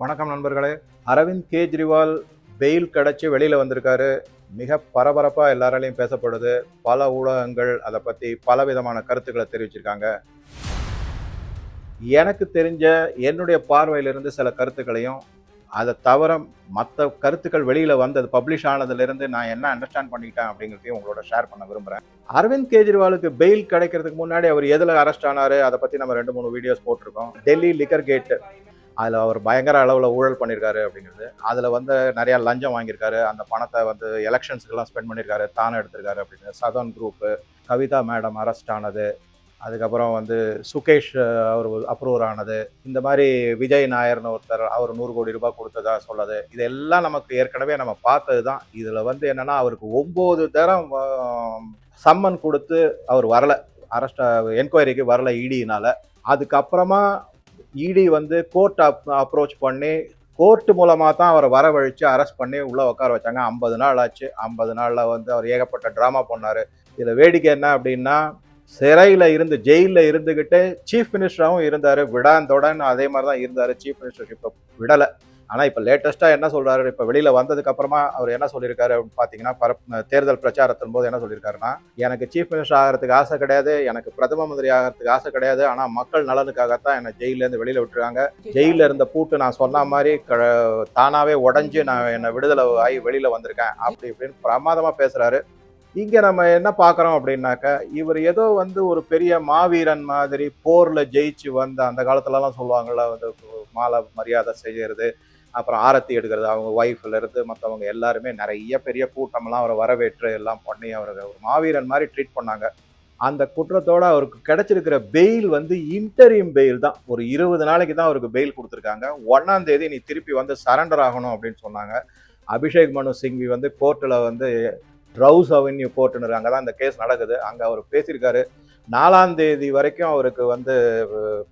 வணக்கம் நண்பர்களே. அரவிந்த் கெஜ்ரிவால் பெயில் கிடைச்சி வெளியில் வந்திருக்காரு. மிக பரபரப்பாக எல்லாராலையும் பேசப்படுது. பல ஊடகங்கள் அதை பற்றி பலவிதமான கருத்துக்களை தெரிவிச்சிருக்காங்க. எனக்கு தெரிஞ்ச என்னுடைய பார்வையிலிருந்து சில கருத்துக்களையும் அதை தவிர மற்ற கருத்துக்கள் வெளியில் வந்தது பப்ளிஷ் ஆனதுலேருந்து நான் என்ன அண்டர்ஸ்டாண்ட் பண்ணிக்கிட்டேன் அப்படிங்கிறதையும் உங்களோட ஷேர் பண்ண விரும்புகிறேன். அரவிந்த் கெஜ்ரிவாலுக்கு பெயில் கிடைக்கிறதுக்கு முன்னாடி அவர் எதில் அரெஸ்ட் ஆனார் அதை பற்றி நம்ம 2-3 வீடியோஸ் போட்டிருக்கோம். டெல்லி லிக்கர் கேட்டு, அதில் அவர் பயங்கர அளவில் ஊழல் பண்ணியிருக்காரு அப்படிங்கிறது. அதில் நிறையா லஞ்சம் வாங்கியிருக்காரு. அந்த பணத்தை எலெக்ஷன்ஸுக்கெல்லாம் ஸ்பெண்ட் பண்ணியிருக்காரு, தானே எடுத்திருக்காரு அப்படின்னு. Southern group, Kavitha madam arrest ஆனது, அதுக்கப்புறம் சுகேஷ் அவர் அப்ரூவர் ஆனது, இந்த மாதிரி விஜய் நாயர்னு ஒருத்தர் அவர் 100 கோடி ரூபாய் கொடுத்ததா சொல்லது, இதெல்லாம் நமக்கு ஏற்கனவே நம்ம பார்த்தது தான். இதில் என்னென்னா அவருக்கு 9 தரம் சம்மன் கொடுத்து அவர் வரலை, அரெஸ்ட் என்கொயரிக்கு வரலை இடியினால். அதுக்கப்புறமா இடி கோர்ட் அப்ரோச் பண்ணி கோர்ட்டு மூலமாக தான் அவரை வரவழைச்சு அரெஸ்ட் பண்ணி உள்ளே உட்கார வச்சாங்க. 50 நாள் ஆச்சு. 50 நாளில் அவர் ஏகப்பட்ட ட்ராமா பண்ணார். இதில் வேடிக்கை என்ன அப்படின்னா, சிறையில் இருந்து ஜெயிலில் இருந்துக்கிட்டு சீஃப் மினிஸ்டராகவும் இருந்தார். விடாந்தோடன்னு அதே மாதிரி தான் இருந்தார். சீஃப் மினிஸ்டர்ஷிப்பை விடலை. ஆனால் இப்போ லேட்டஸ்ட்டாக என்ன சொல்கிறாரு, இப்போ வெளியில் வந்ததுக்கப்புறமா அவர் என்ன சொல்லியிருக்காரு அப்படின்னு பார்த்தீங்கன்னா, தேர்தல் பிரச்சாரத்தின் போது என்ன சொல்லியிருக்காருன்னா, எனக்கு சீஃப் மினிஸ்டர் ஆகிறதுக்கு ஆசை கிடையாது, எனக்கு பிரதம மந்திரி ஆகிறதுக்கு ஆசை கிடையாது, ஆனால் மக்கள் நலனுக்காகத்தான் என்னை ஜெயிலேருந்து வெளியில் விட்டுருக்காங்க. ஜெயிலில் இருந்த பூட்டு நான் சொன்ன மாதிரி தானாகவே உடஞ்சி நான் என்னை விடுதலை ஆகி வெளியில் வந்திருக்கேன் அப்படி இப்படின்னு பிரமாதமாக பேசுகிறாரு. இங்கே நம்ம என்ன பார்க்குறோம் அப்படின்னாக்கா, இவர் ஏதோ ஒரு பெரிய மாவீரன் மாதிரி போரில் ஜெயிச்சு அந்த காலத்துலலாம் சொல்லுவாங்கள்ல, மாலை மரியாதை செய்கிறது, அப்புறம் ஆரத்தி எடுக்கிறது, அவங்க ஒய்ஃப்லேருந்து மற்றவங்க எல்லாருமே நிறைய பெரிய கூட்டமெல்லாம் அவரை வரவேற்று எல்லாம் பண்ணி அவரை ஒரு மாவீரன் மாதிரி ட்ரீட் பண்ணாங்க. அந்த குற்றத்தோடு அவருக்கு கிடைச்சிருக்கிற பெயில் இன்டரிம் பெயில் தான். ஒரு 20 நாளைக்கு தான் அவருக்கு பெயில் கொடுத்துருக்காங்க. 1ஆம் தேதி நீ திருப்பி சரண்டர் ஆகணும் அப்படின்னு சொன்னாங்க. அபிஷேக் மனு சிங்வி கோர்ட்டில் ரவுஸ் அவென்யூ கோர்ட்டுன்னு அங்கே தான் இந்த கேஸ் நடக்குது. அங்கே அவர் பேசியிருக்காரு, 4ஆம் தேதி வரைக்கும் அவருக்கு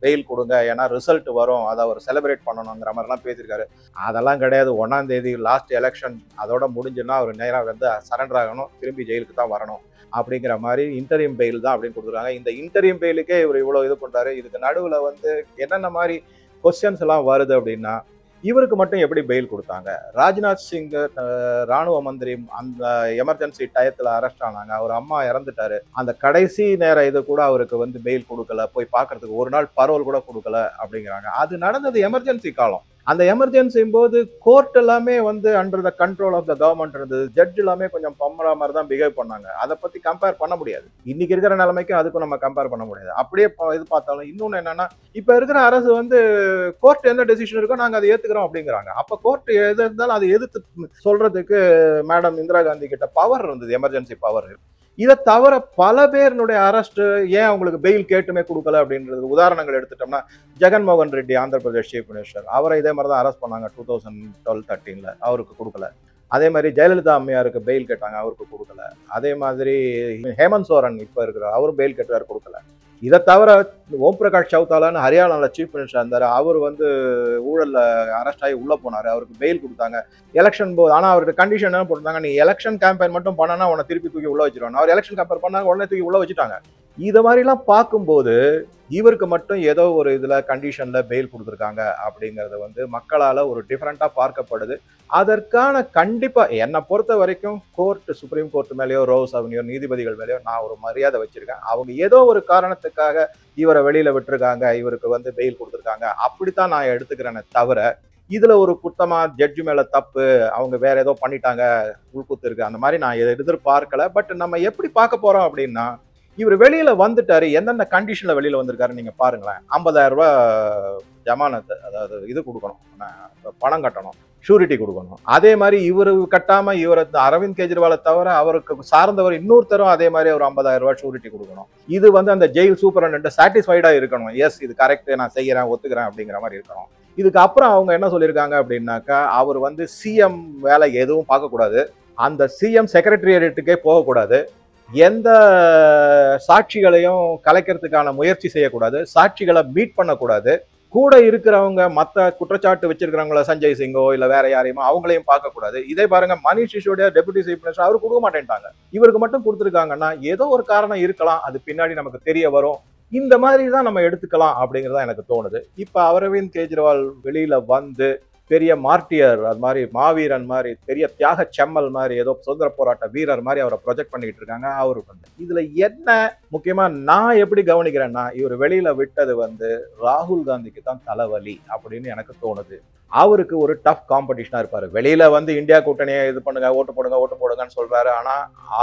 பெயில் கொடுங்க, ஏன்னா ரிசல்ட் வரும், அதை அவர் செலிப்ரேட் பண்ணணுங்கிற மாதிரிலாம் பேசியிருக்காரு. அதெல்லாம் கிடையாது. 1ஆம் தேதி லாஸ்ட் எலெக்ஷன் அதோட முடிஞ்சுன்னா அவர் நேராக சரண்டர் ஆகணும், திரும்பி ஜெயிலுக்கு தான் வரணும் அப்படிங்கிற மாதிரி இன்டரிம் பெயில் தான் அப்படின்னு கொடுத்துருக்காங்க. இந்த இன்டரிம் பெயிலுக்கே இவர் இவ்வளோ இது பண்ணுறாரு. இதுக்கு நடுவில் என்னென்ன மாதிரி கொஸ்டின்ஸ் எல்லாம் வருது அப்படின்னா, இவருக்கு மட்டும் எப்படி பெயில் கொடுத்தாங்க? ராஜ்நாத் சிங் ராணுவ மந்திரி அந்த எமர்ஜென்சி டயத்தில் அரெஸ்ட் ஆனாங்க. அவர் அம்மா இறந்துட்டாரு. அந்த கடைசி நேரம் இது கூட அவருக்கு பெயில் கொடுக்கல, போய் பார்க்கறதுக்கு ஒரு நாள் பரோல் கூட கொடுக்கல அப்படிங்கிறாங்க. அது நடந்தது எமர்ஜென்சி காலம். அந்த எமர்ஜென்சியும் போது கோர்ட் எல்லாமே under the control of the government இருந்தது. ஜட்ஜ் எல்லாமே கொஞ்சம் பம்மரா மாதிரி தான் பிஹேவ் பண்ணாங்க. அதை பற்றி கம்பேர் பண்ண முடியாது. இன்னைக்கு இருக்கிற நிலைமைக்கும் அதுக்கும் நம்ம கம்பேர் பண்ண முடியாது. அப்படியே இது பார்த்தாலும் இன்னொன்று என்னன்னா, இப்போ இருக்கிற அரசு கோர்ட் என்ன டெசிஷன் இருக்கோ நாங்கள் அதை ஏற்றுக்கிறோம் அப்படிங்கிறாங்க. அப்போ கோர்ட் எது இருந்தாலும் அதை எதிர்த்து சொல்றதுக்கு மேடம் இந்திரா காந்தி கிட்ட பவர் இருந்தது, எமர்ஜென்சி பவர். இதை தவிர பல பேருடைய அரெஸ்ட் ஏன் அவங்களுக்கு பெயில் கேட்டுமே கொடுக்கல அப்படின்றது உதாரணங்கள் எடுத்துட்டோம்னா, ஜெகன்மோகன் ரெட்டி ஆந்திர பிரதேஷ் சீஃப் மினிஸ்டர், அவரை இதே மாதிரி தான் அரெஸ்ட் பண்ணாங்க 2012-13, அவருக்கு கொடுக்கல. அதே மாதிரி ஜெயலலிதா அம்மையாருக்கு பெயில் கேட்டாங்க, அவருக்கு கொடுக்கல. அதே மாதிரி ஹேமந்த் சோரன் இப்போ இருக்கிற அவரும் பெயில் கேட்டார், கொடுக்கல. இதை தவிர ஓம் பிரகாஷ் சௌதாலான்னு ஹரியானாவில் சீஃப் மினிஸ்டர் இருந்தார், அவர் ஊழலில் அரெஸ்ட் ஆகி உள்ளே போனார், அவருக்கு பெயில் கொடுத்தாங்க எலெக்ஷன் போது. ஆனால் அவருக்கு கண்டிஷன் என்ன போட்டாங்க, நீ எலெக்ஷன் கேம்பெயின் மட்டும் பண்ணனா உன்னை திருப்பி தூக்கி உள்ளே வச்சிருவாங்க. அவர் எலெக்ஷன் கேம்பெயின் பண்ணாங்க, உடனே தூக்கி உள்ளே வச்சுட்டாங்க. இதை மாதிரிலாம் பார்க்கும்போது இவருக்கு மட்டும் ஏதோ ஒரு இதில் கண்டிஷனில் பெயில் கொடுத்துருக்காங்க அப்படிங்கிறது மக்களால் ஒரு டிஃப்ரெண்ட்டாக பார்க்கப்படுது. அதற்கான கண்டிப்பாக என்னை பொறுத்த வரைக்கும் சுப்ரீம் கோர்ட் மேலேயோ ரோஸ் அவென்யூ நீதிபதிகள் மேலேயோ நான் ஒரு மரியாதை வச்சிருக்கேன். அவங்க ஏதோ ஒரு காரணத்துக்காக இவரை வெளியில் விட்டுருக்காங்க, இவருக்கு பெயில் கொடுத்துருக்காங்க, அப்படித்தான் நான் எடுத்துக்கிறேனே தவிர, இதில் ஒரு குத்தமாக ஜட்ஜு மேலே தப்பு, அவங்க வேற ஏதோ பண்ணிட்டாங்க, உள்குத்து இருக்கு, அந்த மாதிரி நான் எதிர்பார்க்கல. பட் நம்ம எப்படி பார்க்க போகிறோம் அப்படின்னா, இவர் வெளியில வந்துட்டாரு, எந்தெந்த கண்டிஷன்ல வெளியில வந்திருக்காரு நீங்க பாருங்களேன். 50,000 ரூபாய் ஜமானத்து, அதாவது இது கொடுக்கணும், பணம் கட்டணும், ஷூரிட்டி கொடுக்கணும். அதே மாதிரி இவரு கட்டாம இவர் அரவிந்த் கெஜ்ரிவாலை தவிர அவருக்கு சார்ந்தவர் இன்னொருத்தரும் அதே மாதிரி ஒரு 50,000 ரூபாய் ஷூரிட்டி கொடுக்கணும். இது அந்த ஜெயில் சூப்பரண்ட் சாட்டிஸ்ஃபைடா இருக்கணும், எஸ் இது கரெக்ட், நான் செய்யறேன், ஒத்துக்கிறேன் அப்படிங்கிற மாதிரி இருக்கணும். இதுக்கு அப்புறம் அவங்க என்ன சொல்லியிருக்காங்க அப்படின்னாக்கா, அவர் சிஎம் வேலை எதுவும் பார்க்கக்கூடாது, அந்த சிஎம் செக்ரட்டரியேட்டுக்கே போகக்கூடாது, எந்த சாட்சிகளையும் கலைக்கிறதுக்கான முயற்சி செய்யக்கூடாது, சாட்சிகளை மீட் பண்ணக்கூடாது, கூட இருக்கிறவங்க மற்ற குற்றச்சாட்டு வச்சிருக்கிறவங்கள சஞ்சய் சிங்கோ இல்லை வேற யாரையுமோ அவங்களையும் பார்க்கக்கூடாது. இதே பாருங்க, Manish Sisodia deputy chief minister அவர் கொடுக்க மாட்டேன்ட்டாங்க, இவருக்கு மட்டும் கொடுத்துருக்காங்கன்னா ஏதோ ஒரு காரணம் இருக்கலாம், அது பின்னாடி நமக்கு தெரிய வரும். இந்த மாதிரி தான் நம்ம எடுத்துக்கலாம் அப்படிங்கிறதா எனக்கு தோணுது. இப்போ அரவிந்த் கெஜ்ரிவால் வெளியில வந்து பெரிய மார்ட்டியர், அது மாதிரி மாவீரன் மாதிரி, பெரிய தியாக செம்மல் மாதிரி, ஏதோ சுதந்திர போராட்ட வீரர் மாதிரி அவரை ப்ரொஜெக்ட் பண்ணிட்டு இருக்காங்க. அவருக்கு வந்து இதுல என்ன முக்கியமா நான் எப்படி கவனிக்கிறேன்னா, இவர் வெளியில விட்டது வந்து ராகுல் காந்திக்கு தான் தலைவலி அப்படின்னு எனக்கு தோணுது. அவருக்கு ஒரு டஃப் காம்படிஷனா இருப்பாரு. வெளியில வந்து இந்தியா கூட்டணியை இது பண்ணுங்க, ஓட்டு போடுங்க, ஓட்டு போடுங்கன்னு சொல்றாரு. ஆனா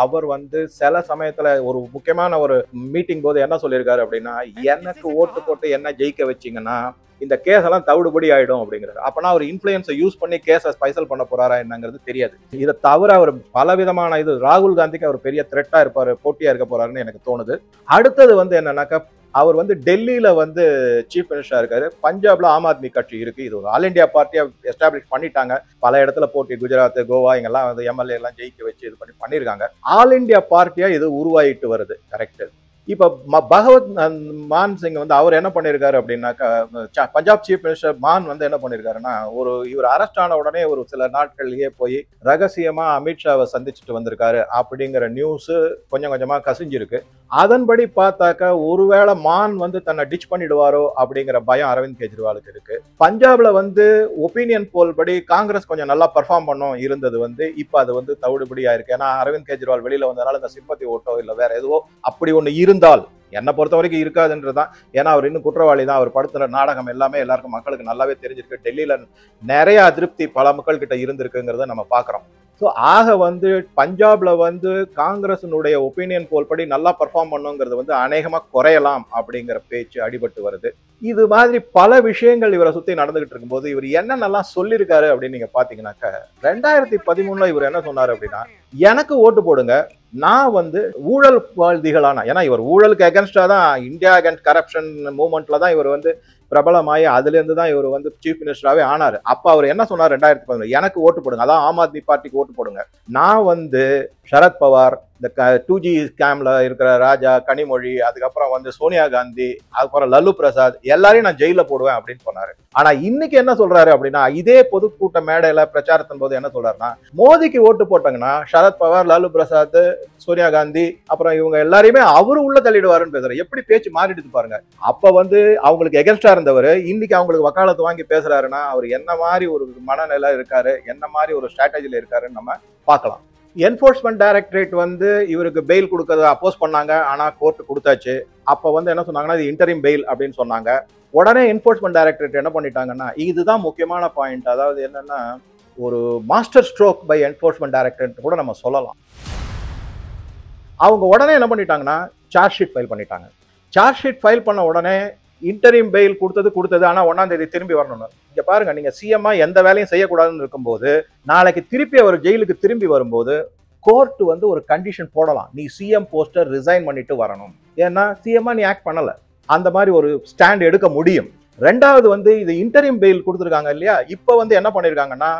அவர் வந்து சில சமயத்துல ஒரு முக்கியமான ஒரு மீட்டிங் போது என்ன சொல்லியிருக்காரு அப்படின்னா, எனக்கு ஓட்டு போட்டு என்ன ஜெயிக்க வச்சீங்கன்னா இந்த கேஸ் எல்லாம் தவிடுபடி ஆயிடும் அப்படிங்கிறாரு. அப்பனா அவர் இன்ஃபுளுன்ஸை யூஸ் பண்ணி கேஸை ஸ்பைசல் பண்ண போறாரா என்னங்கிறது தெரியாது. இதை தவிர அவர் பலவிதமான இது ராகுல் காந்திக்கு அவர் பெரிய த்ரெட்டா இருப்பாரு, போட்டியா இருக்க போறாருன்னு எனக்கு தோணுது. அடுத்தது வந்து என்னன்னாக்கா, அவர் வந்து டெல்லியில வந்து சீஃப் மினிஸ்டரா இருக்காரு. பஞ்சாப்ல ஆம் ஆத்மி கட்சி இருக்கு. இது ஒரு ஆல் இண்டியா பார்ட்டியா எஸ்டாப்ளிஷ் பண்ணிட்டாங்க. பல இடத்துல போட்டி, குஜராத், கோவா இங்கெல்லாம் வந்து எம்எல்ஏ எல்லாம் ஜெயிக்க வச்சு இது பண்ணிருக்காங்க. ஆல் இண்டியா பார்ட்டியா இது உருவாயிட்டு வருது. கரெக்ட். இப்ப பகவத் மான் சிங் வந்து அவர் என்ன பண்ணிருக்காரு அப்படின்னாக்கா, பஞ்சாப் சீஃப் மினிஸ்டர் மான் வந்து என்ன பண்ணிருக்காருன்னா, இவர் அரெஸ்ட் ஆன உடனே ஒரு சில நாட்கள்லயே போய் ரகசியமா அமித்ஷாவை சந்திச்சுட்டு வந்திருக்காரு அப்படிங்கிற நியூஸ் கொஞ்சம் கொஞ்சமா கசிஞ்சிருக்கு. அதன்படி பார்த்தாக்கா ஒருவேளை மான் வந்து தன்னை டிச் பண்ணிடுவாரோ அப்படிங்கிற பயம் அரவிந்த் கெஜ்ரிவாலுக்கு இருக்கு. பஞ்சாப்ல வந்து ஒப்பீனியன் போல் படி காங்கிரஸ் கொஞ்சம் நல்லா பெர்ஃபார்ம் பண்ணும் இருந்தது வந்து இப்ப அது வந்து தவிடுபடியா இருக்கு. ஏன்னா அரவிந்த் கெஜ்ரிவால் வெளியில வந்ததுனால இந்த சிம்பத்தி ஓட்டோ இல்ல வேற எதுவோ அப்படி ஒண்ணு இருந்தால் என்னை பொறுத்த வரைக்கும் இருக்காதுன்றதுதான். ஏன்னா அவர் இன்னும் குற்றவாளி தான். அவர் படுத்துற நாடகம் எல்லாமே எல்லாருக்கும் மக்களுக்கு நல்லாவே தெரிஞ்சிருக்கு. டெல்லியில நிறைய அதிருப்தி பல மக்கள் கிட்ட இருந்திருக்குங்கிறத நம்ம பாக்குறோம். ஸோ ஆக வந்து பஞ்சாப்ல வந்து காங்கிரஸினுடைய ஒப்பீனியன் போல் படி நல்லா பெர்ஃபார்ம் பண்ணுங்கிறது வந்து அநேகமா குறையலாம் அப்படிங்கிற பேச்சு அடிபட்டு வருது. இது மாதிரி பல விஷயங்கள் இவரை சுத்தி நடந்துகிட்டு இருக்கும்போது இவர் என்னென்னலாம் சொல்லியிருக்காரு அப்படின்னு நீங்க பாத்தீங்கன்னாக்க, 2013 இவர் என்ன சொன்னாரு அப்படின்னா, எனக்கு ஓட்டு போடுங்க, நான் வந்து ஊழல்வாதிகளான, ஏன்னா இவர் ஊழலுக்கு அகேன்ஸ்டா தான் இந்தியா அகேன்ஸ்ட் கரப்ஷன் மூவ்மெண்ட்ல தான் இவர் வந்து பிரபலமாயி அதுல இருந்து தான் இவர் வந்து சீஃப் மினிஸ்டராகவே ஆனாரு. அப்ப அவர் என்ன சொன்னார் 2011, எனக்கு ஓட்டு போடுங்க, அதான் ஆம் ஆத்மி பார்ட்டிக்கு ஓட்டு போடுங்க, நான் வந்து சரத் பவார், இந்த 2G ஸ்கேம்ல இருக்கிற ராஜா, கனிமொழி, அதுக்கப்புறம் வந்து சோனியா காந்தி, அதுக்கப்புறம் லல்லு பிரசாத் எல்லாரையும் நான் ஜெயில போடுவேன் அப்படின்னு சொன்னாரு. ஆனா இன்னைக்கு என்ன சொல்றாரு அப்படின்னா, இதே பொதுக்கூட்ட மேடையில பிரச்சாரத்தின் போது என்ன சொல்றாருன்னா, மோடிக்கு ஓட்டு போட்டாங்கன்னா சரத் பவார், லல்லு பிரசாத், சோனியா காந்தி, அப்புறம் இவங்க எல்லாரையுமே அவரு உள்ள தள்ளிடுவாருன்னு பேசுறாரு. எப்படி பேச்சு மாறிடுது பாருங்க. அப்ப வந்து அவங்களுக்கு எகென்ஸ்டா இருந்தவர் இன்னைக்கு அவங்களுக்கு வக்காலத்து வாங்கி பேசுறாருன்னா அவர் என்ன மாதிரி ஒரு மனநிலை இருக்காரு, என்ன மாதிரி ஒரு ஸ்ட்ராட்டஜில இருக்காருன்னு நம்ம பார்க்கலாம். என்போர்ஸ்மெண்ட் டைரக்டரேட் வந்து இவருக்கு பெயில் கொடுக்கறத அப்போஸ் பண்ணாங்க. ஆனா கோர்ட் கொடுத்தாச்சு. அப்ப வந்து என்ன சொன்னாங்கன்னா, இது இன்டரிம் பெயில் அப்படின்னு சொன்னாங்க. உடனே என்போர்ஸ்மெண்ட் டைரக்டரேட் என்ன பண்ணிட்டாங்கன்னா, இதுதான் முக்கியமான பாயிண்ட். அதாவது என்னன்னா, ஒரு master stroke by enforcement directorate கூட நம்ம சொல்லலாம். அவங்க உடனே என்ன பண்ணிட்டாங்கன்னா, சார்ஜ் ஷீட் ஃபைல் பண்ணிட்டாங்க. சார்ஜ் ஷீட் ஃபைல் பண்ண உடனே இன்டரிம் பெயில் கொடுத்தது. ஆனா 1ஆம் தேதி திரும்பி வரணும். இங்க பாருங்க, நீங்க சிஎம்மா எந்த வேலையும் செய்யக்கூடாதுன்னு இருக்கும்போது நாளைக்கு திருப்பி அவர் ஜெயிலுக்கு திரும்பி வரும்போது கோர்ட் வந்து ஒரு கண்டிஷன் போடலாம், நீ சிஎம் போஸ்டர் ரிசைன் பண்ணிட்டு வரணும். ஏன்னா சிஎம்மா நீ ஆக்ட் பண்ணல, அந்த மாதிரி ஒரு ஸ்டாண்ட் எடுக்க முடியும். ரெண்டாவது வந்து இது இன்டரிம் பெயில் கொடுத்துருக்காங்க இல்லையா, இப்ப வந்து என்ன பண்ணிருக்காங்கன்னா,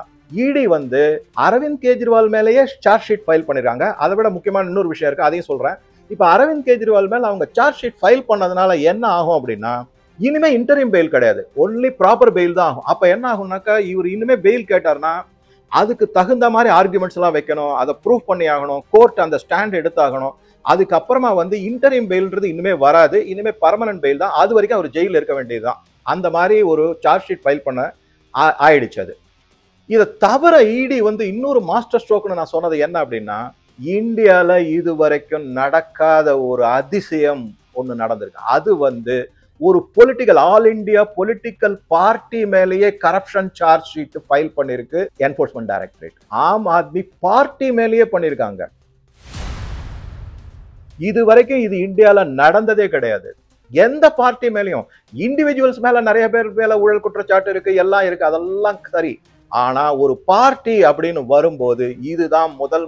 இடி வந்து அரவிந்த் கெஜ்ரிவால் மேலேயே சார்ஜ் ஷீட் ஃபைல் பண்ணிருக்காங்க. அதை விட முக்கியமான இன்னொரு விஷயம் இருக்கு, அதையும் சொல்றேன். இப்ப அரவிந்த் கெஜ்ரிவால் மேல அவங்க சார்ஜ் ஷீட் ஃபைல் பண்ணதுனால என்ன ஆகும் அப்படின்னா, இனிமே இன்டரிம் பெயில் கிடையாது, ஒன்லி ப்ராப்பர் பெயில் தான் ஆகும். அப்ப என்ன ஆகும்னாக்கா, இவர் இனிமே பெயில் கேட்டார்னா அதுக்கு தகுந்த மாதிரி ஆர்குமெண்ட்ஸ் எல்லாம் வைக்கணும், அதை ப்ரூவ் பண்ணி ஆகணும், கோர்ட் அந்த ஸ்டாண்ட் எடுத்தாகணும். அதுக்கப்புறமா வந்து இன்டரிம் பெயில்ன்றது இனிமே வராது, இனிமே பர்மனன்ட் பெயில் தான். அது வரைக்கும் அவர் ஜெயில இருக்க வேண்டியதுதான். அந்த மாதிரி ஒரு சார்ஜ் ஷீட் ஃபைல் பண்ண ஆயிடுச்சு. அது இதை தவிர இடி வந்து இன்னொரு மாஸ்டர் ஸ்ட்ரோக்னு நான் சொன்னது என்ன அப்படின்னா, இந்தியால இது வரைக்கும் நடக்காத ஒரு அதிசயம் ஒண்ணு நடந்திருக்கு. அது வந்து ஒரு political, all India political party மேலேயே கரப்ஷன் சார்ஜ் ஷீட் ஃபைல் பண்ணிருக்கு enforcement directorate. Aam Aadmi party மேலேயே பண்ணிருக்காங்க. இது வரைக்கும் இது இந்தியால நடந்ததே கிடையாது. எந்த பார்ட்டி மேலேயும், இண்டிவிஜுவல்ஸ் மேல நிறைய பேர் மேல ஊழல் குற்றச்சாட்டு இருக்கு, எல்லாம் இருக்கு, அதெல்லாம் சரி. ஆனா ஒரு பார்ட்டி அப்படின்னு வரும்போது இதுதான் முதல்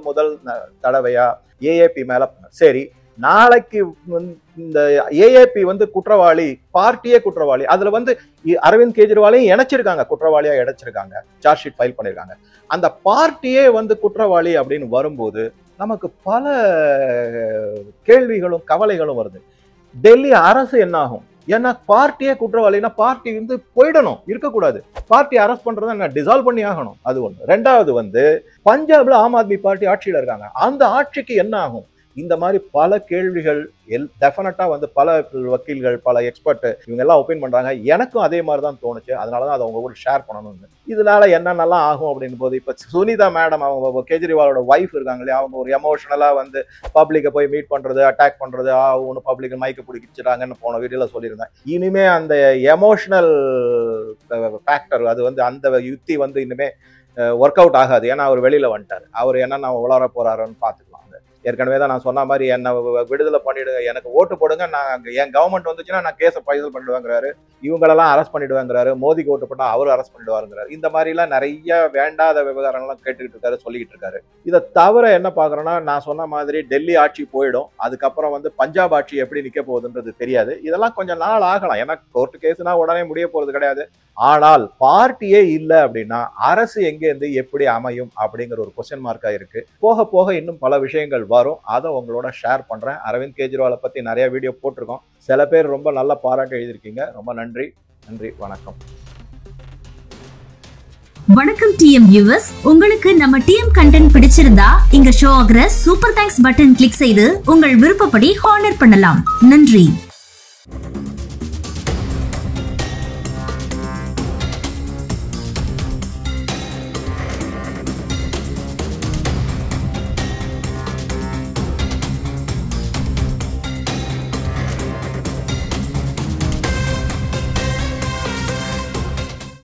தடவையா ஏஏபி மேல. சரி, நாளைக்கு இந்த ஏஏபி வந்து குற்றவாளி, பார்ட்டியே குற்றவாளி, அதுல வந்து அரவிந்த் கெஜ்ரிவாலையும் இணைச்சிருக்காங்க, குற்றவாளியா இணைச்சிருக்காங்க, சார்ஜ் ஷீட் ஃபைல் பண்ணிருக்காங்க. அந்த பார்ட்டியே வந்து குற்றவாளி அப்படின்னு வரும்போது நமக்கு பல கேள்விகளும் கவலைகளும் வருது. டெல்லி அரசு என்ன ஆகும்? ஏன்னா பார்ட்டியே குற்றவாளினா பார்ட்டி வந்து போயிடணும், இருக்கக்கூடாது. பார்ட்டி அரெஸ்ட் பண்றதை நான் டிசால்வ் பண்ணி ஆகணும். அது ஒண்ணு. ரெண்டாவது வந்து பஞ்சாப்ல ஆம் ஆத்மி பார்ட்டி ஆட்சியில இருக்காங்க. அந்த ஆட்சிக்கு என்ன ஆகும்? இந்த மாதிரி பல கேள்விகள் டெஃபினட்டா வந்து பல வக்கீல்கள், பல எக்ஸ்பர்ட் இவங்க எல்லாம் ஒப்பீன் பண்றாங்க. எனக்கும் அதே மாதிரி தான் தோணுச்சு. அதனாலதான் அதை உங்க கூட ஷேர் பண்ணணும்னு. இதனால என்னென்னலாம் ஆகும் அப்படின்னு போது, இப்ப சுனிதா மேடம் அவங்க கெஜ்ரிவாலோட ஒய்ஃப் இருக்காங்க இல்லையா, அவங்க ஒரு எமோஷனலா வந்து பப்ளிக்கை போய் மீட் பண்றது, அட்டாக் பண்றது, ஒன்று பப்ளிக் மைக்க பிடிச்சிட்டாங்கன்னு போன வீடியோல சொல்லியிருந்தேன். இனிமே அந்த எமோஷனல் ஃபேக்டர், அது வந்து அந்த யுக்தி வந்து இனிமே ஒர்க் அவுட் ஆகாது. ஏன்னா அவர் வெளியில வந்துட்டாரு. அவர் என்னென்ன உளர போறாருன்னு பார்த்துக்கலாம். ஏற்கனவே தான் நான் சொன்ன மாதிரி என்ன விடுதலை பண்ணிடுங்க, எனக்கு ஓட்டு போடுங்க, நான் என் கவர்மெண்ட் வந்துச்சுன்னா நான் கேஸை ஃபைல் பண்ணிடுவேங்கிறாரு, இவங்களெல்லாம் அரெஸ்ட் பண்ணிடுவேங்கிறாரு, மோதிக்கு ஓட்டு போட்டா அவரு அரெஸ்ட் பண்ணிடுவாருங்கிறாரு. இந்த மாதிரிலாம் நிறைய வேண்டாத விவகாரங்கள்லாம் கேட்டுக்கிட்டு இருக்காரு, சொல்லிக்கிட்டு இருக்காரு. இதை தவிர என்ன பார்க்குறோன்னா, நான் சொன்ன மாதிரி டெல்லி ஆட்சி போயிடும், அதுக்கப்புறம் வந்து பஞ்சாப் ஆட்சி எப்படி நிற்க போகுதுன்றது தெரியாது. இதெல்லாம் கொஞ்சம் நாள் ஆகலாம். ஏன்னா கோர்ட்டு கேஸ்னா உடனே முடிய போறது கிடையாது. ஆனால் பார்ட்டியே இல்லை அப்படின்னா அரசு எங்கேருந்து எப்படி அமையும் அப்படிங்கிற ஒரு கொஸ்டின் மார்க்கா இருக்கு. போக போக இன்னும் பல விஷயங்கள் வரும். அதை உங்களோட ஷேர் பண்றேன். அரவிந்த் கெஜ்ரிவாலை பத்தி நிறைய வீடியோ போட்டிருக்கோம். சில பேர் ரொம்ப நல்ல பாராட்டு எழுதியிருக்கீங்க. ரொம்ப நன்றி. வணக்கம். வணக்கம் டிஎம் வியூவர்ஸ். உங்களுக்கு நம்ம டிஎம் கண்டென்ட் பிடிச்சிருந்தா இங்க ஷோ ஆகிற சூப்பர் தேங்க்ஸ் பட்டன் கிளிக் செய்து உங்கள் விருப்பப்படி ஹானர் பண்ணலாம். நன்றி.